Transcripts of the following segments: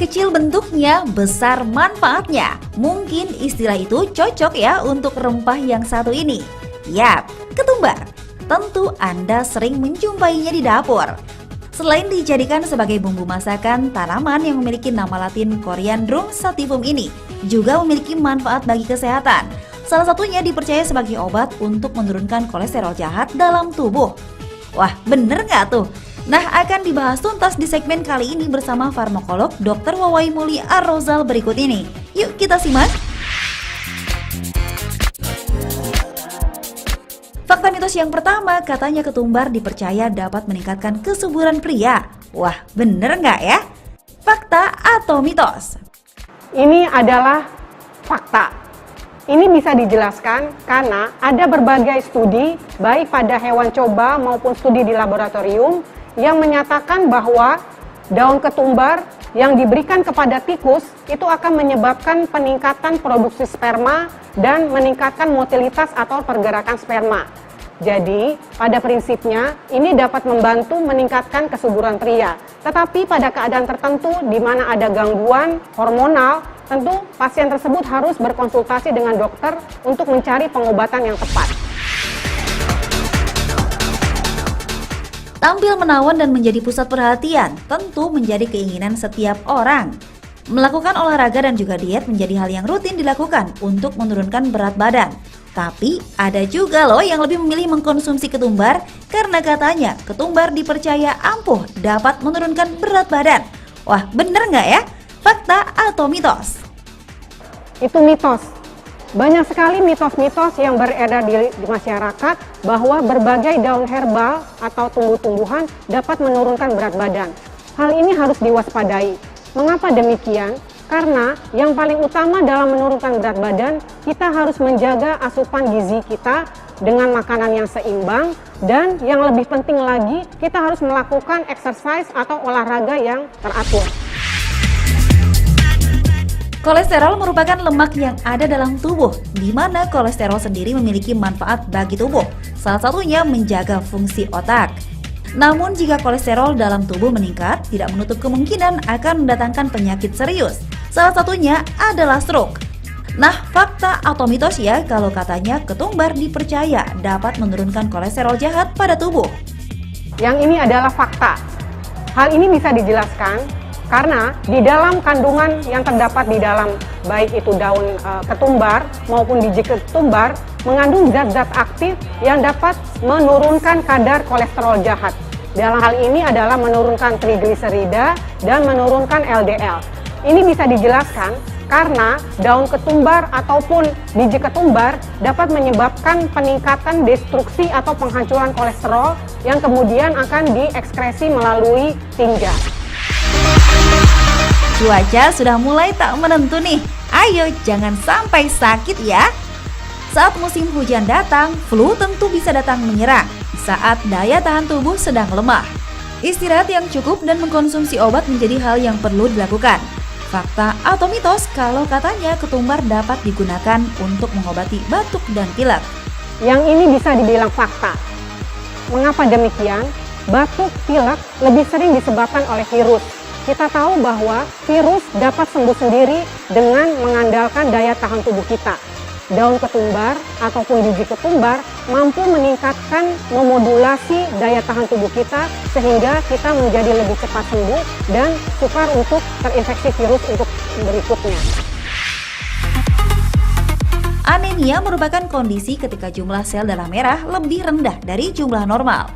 Kecil bentuknya, besar manfaatnya. Mungkin istilah itu cocok ya untuk rempah yang satu ini. Yap, ketumbar. Tentu Anda sering menjumpainya di dapur. Selain dijadikan sebagai bumbu masakan, tanaman yang memiliki nama latin Coriandrum sativum ini juga memiliki manfaat bagi kesehatan. Salah satunya dipercaya sebagai obat untuk menurunkan kolesterol jahat dalam tubuh. Wah, bener nggak tuh? Nah, akan dibahas tuntas di segmen kali ini bersama farmakolog Dr. Wawai Muli Ar-Rozal berikut ini. Yuk kita simak. Fakta mitos yang pertama, katanya ketumbar dipercaya dapat meningkatkan kesuburan pria. Wah, bener nggak ya? Fakta atau mitos? Ini adalah fakta. Ini bisa dijelaskan karena ada berbagai studi, baik pada hewan coba maupun studi di laboratorium, yang menyatakan bahwa daun ketumbar yang diberikan kepada tikus itu akan menyebabkan peningkatan produksi sperma dan meningkatkan motilitas atau pergerakan sperma. Jadi, pada prinsipnya ini dapat membantu meningkatkan kesuburan pria. Tetapi pada keadaan tertentu di mana ada gangguan hormonal, tentu pasien tersebut harus berkonsultasi dengan dokter untuk mencari pengobatan yang tepat. Tampil menawan dan menjadi pusat perhatian tentu menjadi keinginan setiap orang. Melakukan olahraga dan juga diet menjadi hal yang rutin dilakukan untuk menurunkan berat badan. Tapi ada juga loh yang lebih memilih mengkonsumsi ketumbar karena katanya ketumbar dipercaya ampuh dapat menurunkan berat badan. Wah, bener nggak ya? Fakta atau mitos? Itu mitos. Banyak sekali mitos-mitos yang beredar di masyarakat bahwa berbagai daun herbal atau tumbuh-tumbuhan dapat menurunkan berat badan. Hal ini harus diwaspadai. Mengapa demikian? Karena yang paling utama dalam menurunkan berat badan, kita harus menjaga asupan gizi kita dengan makanan yang seimbang, dan yang lebih penting lagi, kita harus melakukan exercise atau olahraga yang teratur. Kolesterol merupakan lemak yang ada dalam tubuh, di mana kolesterol sendiri memiliki manfaat bagi tubuh. Salah satunya menjaga fungsi otak. Namun jika kolesterol dalam tubuh meningkat, tidak menutup kemungkinan akan mendatangkan penyakit serius. Salah satunya adalah stroke. Nah, fakta atau mitos ya kalau katanya ketumbar dipercaya dapat menurunkan kolesterol jahat pada tubuh? Yang ini adalah fakta. Hal ini bisa dijelaskan karena di dalam kandungan yang terdapat di dalam baik itu daun ketumbar maupun biji ketumbar mengandung zat-zat aktif yang dapat menurunkan kadar kolesterol jahat. Dalam hal ini adalah menurunkan trigliserida dan menurunkan LDL. Ini bisa dijelaskan karena daun ketumbar ataupun biji ketumbar dapat menyebabkan peningkatan destruksi atau penghancuran kolesterol yang kemudian akan diekskresi melalui tinja. Cuaca sudah mulai tak menentu nih. Ayo jangan sampai sakit ya. Saat musim hujan datang, flu tentu bisa datang menyerang saat daya tahan tubuh sedang lemah. Istirahat yang cukup dan mengkonsumsi obat menjadi hal yang perlu dilakukan. Fakta atau mitos kalau katanya ketumbar dapat digunakan untuk mengobati batuk dan pilek? Yang ini bisa dibilang fakta. Mengapa demikian? Batuk, pilek lebih sering disebabkan oleh virus. Kita tahu bahwa virus dapat sembuh sendiri dengan mengandalkan daya tahan tubuh kita. Daun ketumbar ataupun biji ketumbar mampu meningkatkan memodulasi daya tahan tubuh kita sehingga kita menjadi lebih cepat sembuh dan sukar untuk terinfeksi virus untuk berikutnya. Anemia merupakan kondisi ketika jumlah sel darah merah lebih rendah dari jumlah normal.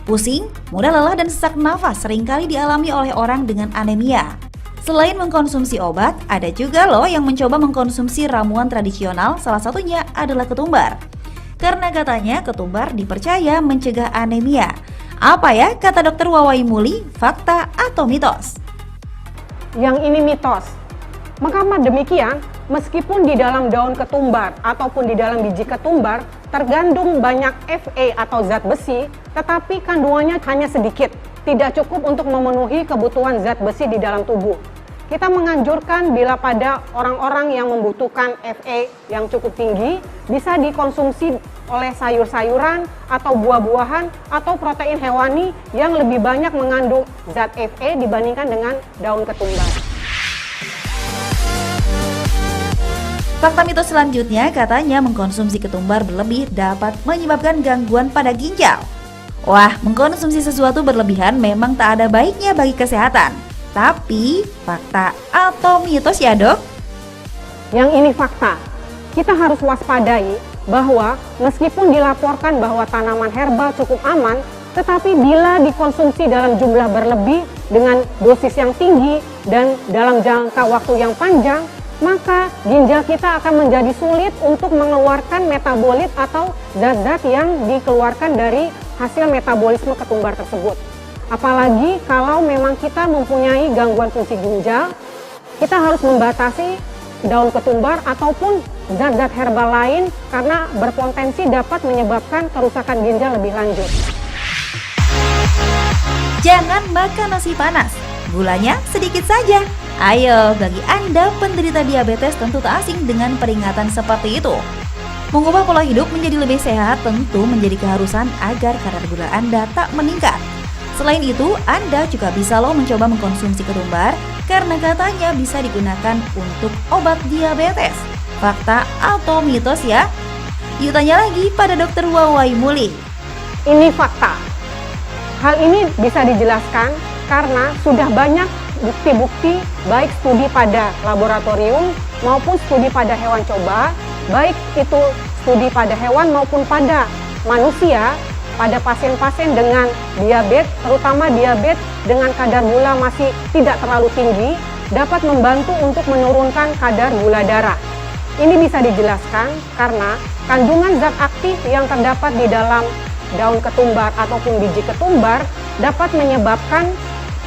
Pusing, mudah lelah dan sesak nafas seringkali dialami oleh orang dengan anemia. Selain mengkonsumsi obat, ada juga loh yang mencoba mengkonsumsi ramuan tradisional, salah satunya adalah ketumbar. Karena katanya ketumbar dipercaya mencegah anemia. Apa ya kata Dr. Wawai Muli, fakta atau mitos? Yang ini mitos. Mengapa demikian? Meskipun di dalam daun ketumbar ataupun di dalam biji ketumbar tergandung banyak Fe atau zat besi, tetapi kandungannya hanya sedikit, tidak cukup untuk memenuhi kebutuhan zat besi di dalam tubuh. Kita menganjurkan bila pada orang-orang yang membutuhkan Fe yang cukup tinggi, bisa dikonsumsi oleh sayur-sayuran atau buah-buahan atau protein hewani yang lebih banyak mengandung zat Fe dibandingkan dengan daun ketumbar. Fakta mitos selanjutnya katanya mengkonsumsi ketumbar berlebih dapat menyebabkan gangguan pada ginjal. Wah, mengkonsumsi sesuatu berlebihan memang tak ada baiknya bagi kesehatan. Tapi, fakta atau mitos ya dok? Yang ini fakta. Kita harus waspadai bahwa meskipun dilaporkan bahwa tanaman herbal cukup aman, tetapi bila dikonsumsi dalam jumlah berlebih dengan dosis yang tinggi dan dalam jangka waktu yang panjang, maka ginjal kita akan menjadi sulit untuk mengeluarkan metabolit atau zat-zat yang dikeluarkan dari hasil metabolisme ketumbar tersebut. Apalagi kalau memang kita mempunyai gangguan fungsi ginjal, kita harus membatasi daun ketumbar ataupun zat-zat herbal lain karena berpotensi dapat menyebabkan kerusakan ginjal lebih lanjut. Jangan makan nasi panas, gulanya sedikit saja. Ayo, bagi Anda penderita diabetes tentu tak asing dengan peringatan seperti itu. Mengubah pola hidup menjadi lebih sehat tentu menjadi keharusan agar kadar gula Anda tak meningkat. Selain itu, Anda juga bisa mencoba mengkonsumsi ketumbar karena katanya bisa digunakan untuk obat diabetes. Fakta atau mitos ya? Yuk tanya lagi pada Dr. Wawai Muli. Ini fakta. Hal ini bisa dijelaskan karena sudah banyak bukti-bukti baik studi pada laboratorium maupun studi pada hewan coba, baik itu studi pada hewan maupun pada manusia, pada pasien-pasien dengan diabetes, terutama diabetes dengan kadar gula masih tidak terlalu tinggi, dapat membantu untuk menurunkan kadar gula darah. Ini bisa dijelaskan karena kandungan zat aktif yang terdapat di dalam daun ketumbar ataupun biji ketumbar dapat menyebabkan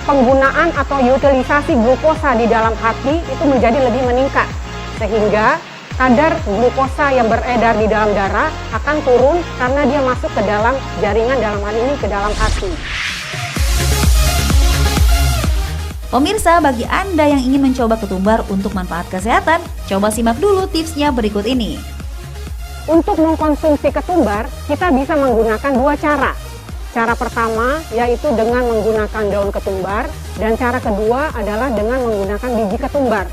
penggunaan atau utilisasi glukosa di dalam hati itu menjadi lebih meningkat, sehingga kadar glukosa yang beredar di dalam darah akan turun karena dia masuk ke dalam jaringan, dalam hal ini ke dalam hati. Pemirsa, bagi Anda yang ingin mencoba ketumbar untuk manfaat kesehatan, coba simak dulu tipsnya berikut ini. Untuk mengkonsumsi ketumbar, kita bisa menggunakan dua cara. Cara pertama yaitu dengan menggunakan daun ketumbar, dan cara kedua adalah dengan menggunakan biji ketumbar.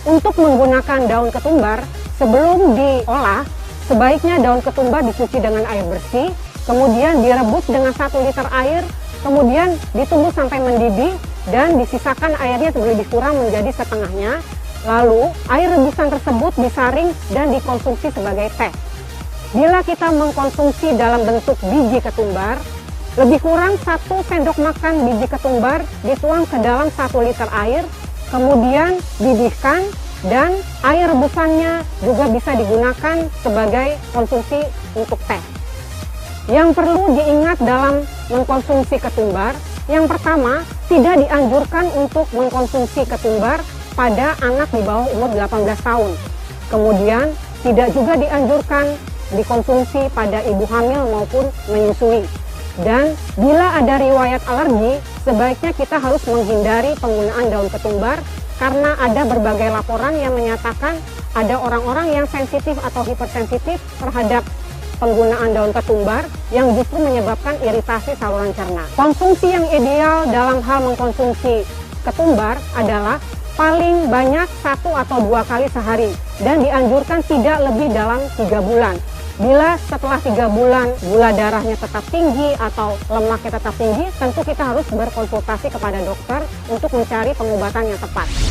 Untuk menggunakan daun ketumbar, sebelum diolah, sebaiknya daun ketumbar dicuci dengan air bersih, kemudian direbus dengan 1 liter air, kemudian ditunggu sampai mendidih, dan disisakan airnya lebih kurang menjadi setengahnya. Lalu, air rebusan tersebut disaring dan dikonsumsi sebagai teh. Bila kita mengkonsumsi dalam bentuk biji ketumbar, lebih kurang 1 sendok makan biji ketumbar dituang ke dalam 1 liter air, kemudian didihkan, dan air rebusannya juga bisa digunakan sebagai konsumsi untuk teh. Yang perlu diingat dalam mengkonsumsi ketumbar, yang pertama, tidak dianjurkan untuk mengkonsumsi ketumbar pada anak di bawah umur 18 tahun. Kemudian, tidak juga dianjurkan dikonsumsi pada ibu hamil maupun menyusui. Dan bila ada riwayat alergi, sebaiknya kita harus menghindari penggunaan daun ketumbar karena ada berbagai laporan yang menyatakan ada orang-orang yang sensitif atau hipersensitif terhadap penggunaan daun ketumbar yang justru menyebabkan iritasi saluran cerna. Konsumsi yang ideal dalam hal mengkonsumsi ketumbar adalah paling banyak 1 atau 2 kali sehari dan dianjurkan tidak lebih dalam 3 bulan. Bila setelah 3 bulan gula darahnya tetap tinggi atau lemaknya tetap tinggi, tentu kita harus berkonsultasi kepada dokter untuk mencari pengobatan yang tepat.